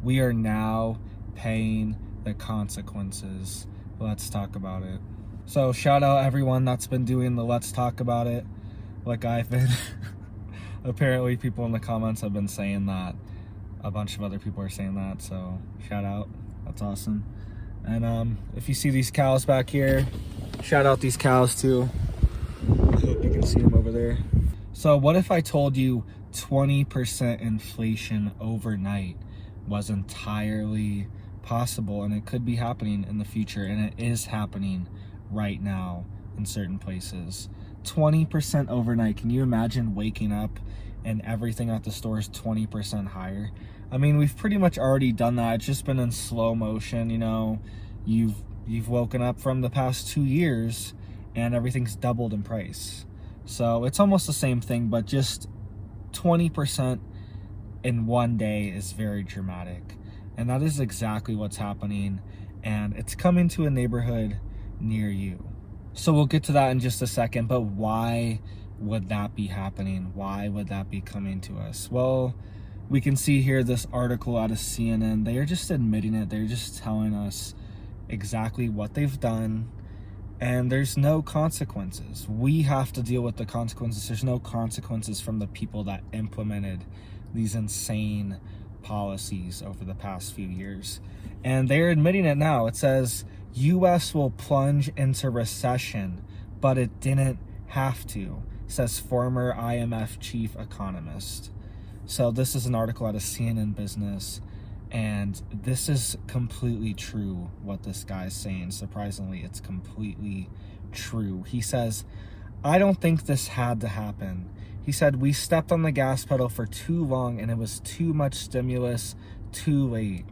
we are now paying the consequences. Let's talk about it. So shout out everyone that's been doing the let's talk about it like I've been. Apparently people in the comments have been saying that. A bunch of other people are saying that, so shout out. That's awesome. And if you see these cows back here, shout out these cows too. I hope you can see them over there. So what if I told you 20% inflation overnight was entirely possible, and it could be happening in the future, and it is happening right now in certain places? 20% overnight. Can you imagine waking up and everything at the store is 20% higher? I mean, we've pretty much already done that. It's just been in slow motion. You know, you've woken up from the past 2 years and everything's doubled in price. So it's almost the same thing, but just 20% in one day is very dramatic. And that is exactly what's happening, and it's coming to a neighborhood near you. So we'll get to that in just a second, but why would that be happening? Why would that be coming to us? Well, we can see here this article out of CNN. They are just admitting it. They're just telling us exactly what they've done, and there's no consequences. We have to deal with the consequences. There's no consequences from the people that implemented these insane policies over the past few years. And they're admitting it now. It says, U.S. will plunge into recession, but it didn't have to, says former IMF chief economist. So this is an article out of CNN Business, and this is completely true what this guy is saying. Surprisingly, it's completely true. He says, I don't think this had to happen. He said, we stepped on the gas pedal for too long and it was too much stimulus too late.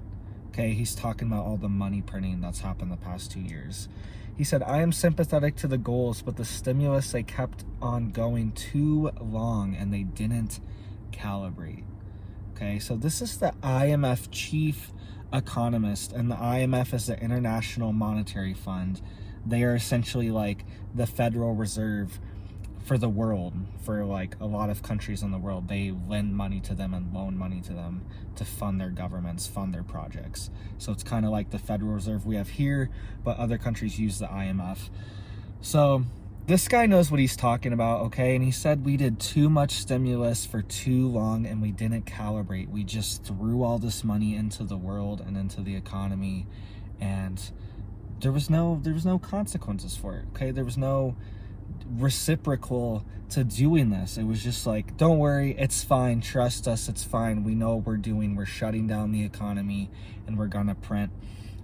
Okay, he's talking about all the money printing that's happened the past 2 years. He said, I am sympathetic to the goals, but the stimulus, they kept on going too long and they didn't calibrate. Okay, so this is the IMF chief economist, and the IMF is the International Monetary Fund. They are essentially like the Federal Reserve for the world, for like a lot of countries in the world. They lend money to them and loan money to them to fund their governments, fund their projects. So it's kind of like the Federal Reserve we have here, but other countries use the IMF. So this guy knows what he's talking about, okay? And he said we did too much stimulus for too long and we didn't calibrate. We just threw all this money into the world and into the economy, and there was no consequences for it, okay? There was no reciprocal to doing this. It was just like, don't worry, it's fine, trust us, it's fine, we know what we're doing, we're shutting down the economy, and we're gonna print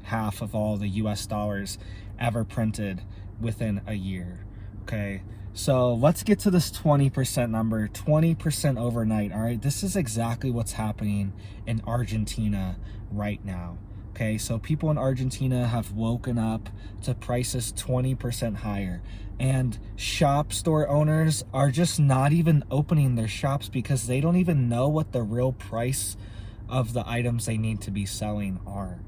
half of all the US dollars ever printed within a year. Okay, so let's get to this 20% number. 20% overnight. All right, this is exactly what's happening in Argentina right now. Okay, so people in Argentina have woken up to prices 20% higher, and shop store owners are just not even opening their shops because they don't even know what the real price of the items they need to be selling are,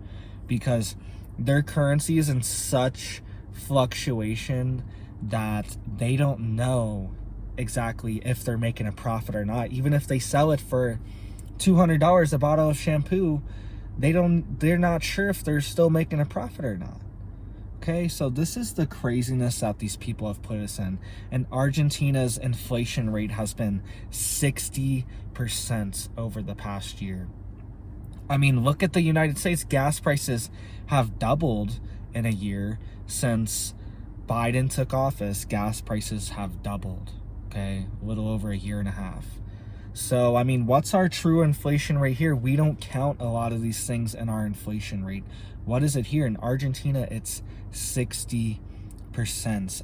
because their currency is in such fluctuation that they don't know exactly if they're making a profit or not. Even if they sell it for $200 a bottle of shampoo, they're not sure if they're still making a profit or not. Okay, so this is the craziness that these people have put us in. And Argentina's inflation rate has been 60% over the past year. I mean, look at the United States. Gas prices have doubled in a year since Biden took office. Gas prices have doubled, okay? A little over a year and a half. So, I mean, what's our true inflation rate here? We don't count a lot of these things in our inflation rate. What is it here? In Argentina, it's 60%.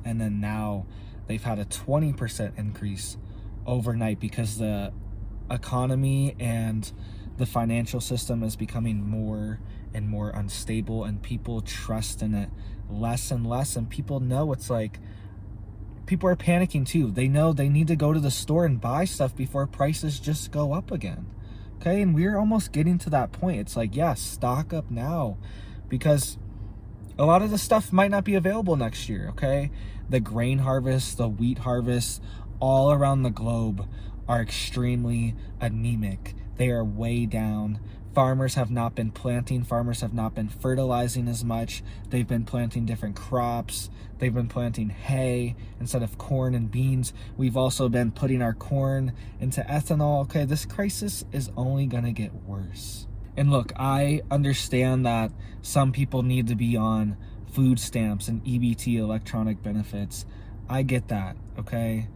And then now they've had a 20% increase overnight because the economy and the financial system is becoming more and more unstable, and people trust in it less and less. And people know, it's like, people are panicking too. They know they need to go to the store and buy stuff before prices just go up again. Okay, and we're almost getting to that point. It's like, yeah, stock up now, because a lot of the stuff might not be available next year, okay? The grain harvest, the wheat harvest, all around the globe are extremely anemic. They are way down Farmers have not been planting. Farmers have not been fertilizing as much. They've been planting different crops. They've been planting hay instead of corn and beans. We've also been putting our corn into ethanol. Okay, this crisis is only going to get worse. And look, I understand that some people need to be on food stamps and EBT, electronic benefits. I get that, okay?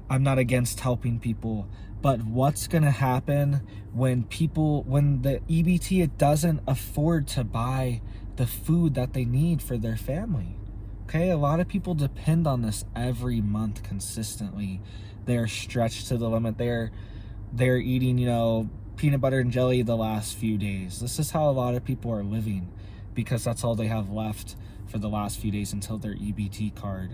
I'm not against helping people. But what's going to happen when the EBT, it doesn't afford to buy the food that they need for their family? Okay, a lot of people depend on this every month consistently. They're stretched to the limit. They're eating, peanut butter and jelly the last few days. This is how a lot of people are living, because that's all they have left for the last few days until their EBT card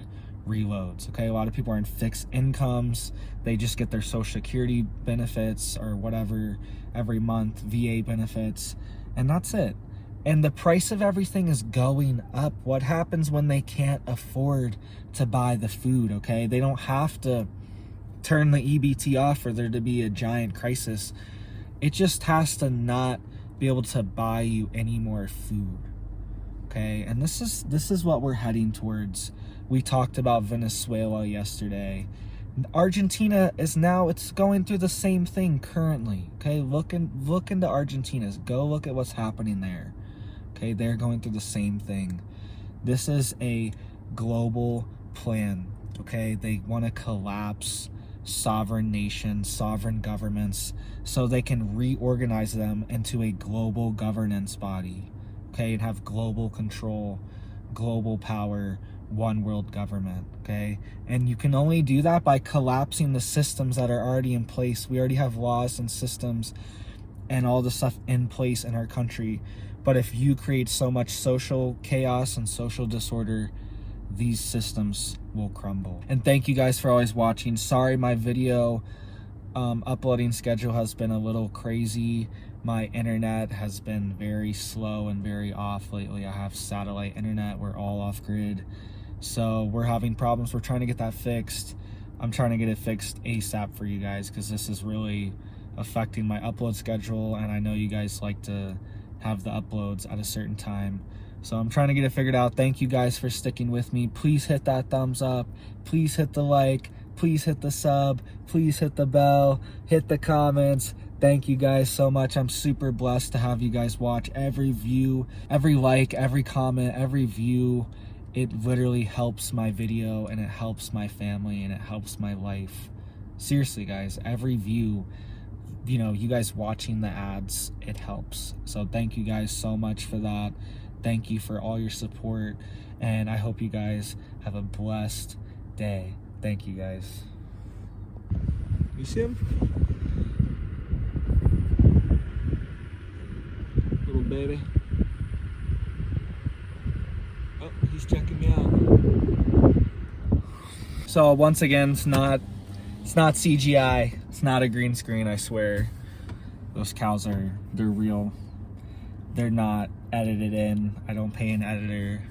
reloads. Okay, a lot of people are in fixed incomes. They just get their Social Security benefits or whatever every month, VA benefits, and that's it. And the price of everything is going up. What happens when they can't afford to buy the food? Okay, they don't have to turn the EBT off for there to be a giant crisis. It just has to not be able to buy you any more food. Okay, and this is what we're heading towards. We talked about Venezuela yesterday. Argentina is now, it's going through the same thing currently. Okay, look into Argentina. Go look at what's happening there. Okay, they're going through the same thing. This is a global plan. Okay, they want to collapse sovereign nations, sovereign governments, so they can reorganize them into a global governance body. Okay, and have global control, global power, one world government. Okay, and you can only do that by collapsing the systems that are already in place. We already have laws and systems and all the stuff in place in our country. But if you create so much social chaos and social disorder, these systems will crumble. And thank you guys for always watching. Sorry, my video uploading schedule has been a little crazy. My internet has been very slow and very off lately. I have satellite internet. We're all off grid. So we're having problems. We're trying to get that fixed. I'm trying to get it fixed ASAP for you guys, because this is really affecting my upload schedule. And I know you guys like to have the uploads at a certain time. So I'm trying to get it figured out. Thank you guys for sticking with me. Please hit that thumbs up. Please hit the like. Please hit the sub. Please hit the bell. Hit the comments. Thank you guys so much. I'm super blessed to have you guys watch. Every view, every like, every comment, every view, it literally helps my video, and it helps my family, and it helps my life. Seriously, guys, every view, you guys watching the ads, it helps. So thank you guys so much for that. Thank you for all your support, and I hope you guys have a blessed day. Thank you guys. You see him? Little baby. Oh, he's checking me out. So once again, it's not CGI. It's not a green screen, I swear. Those cows they're real. They're not edited in. I don't pay an editor.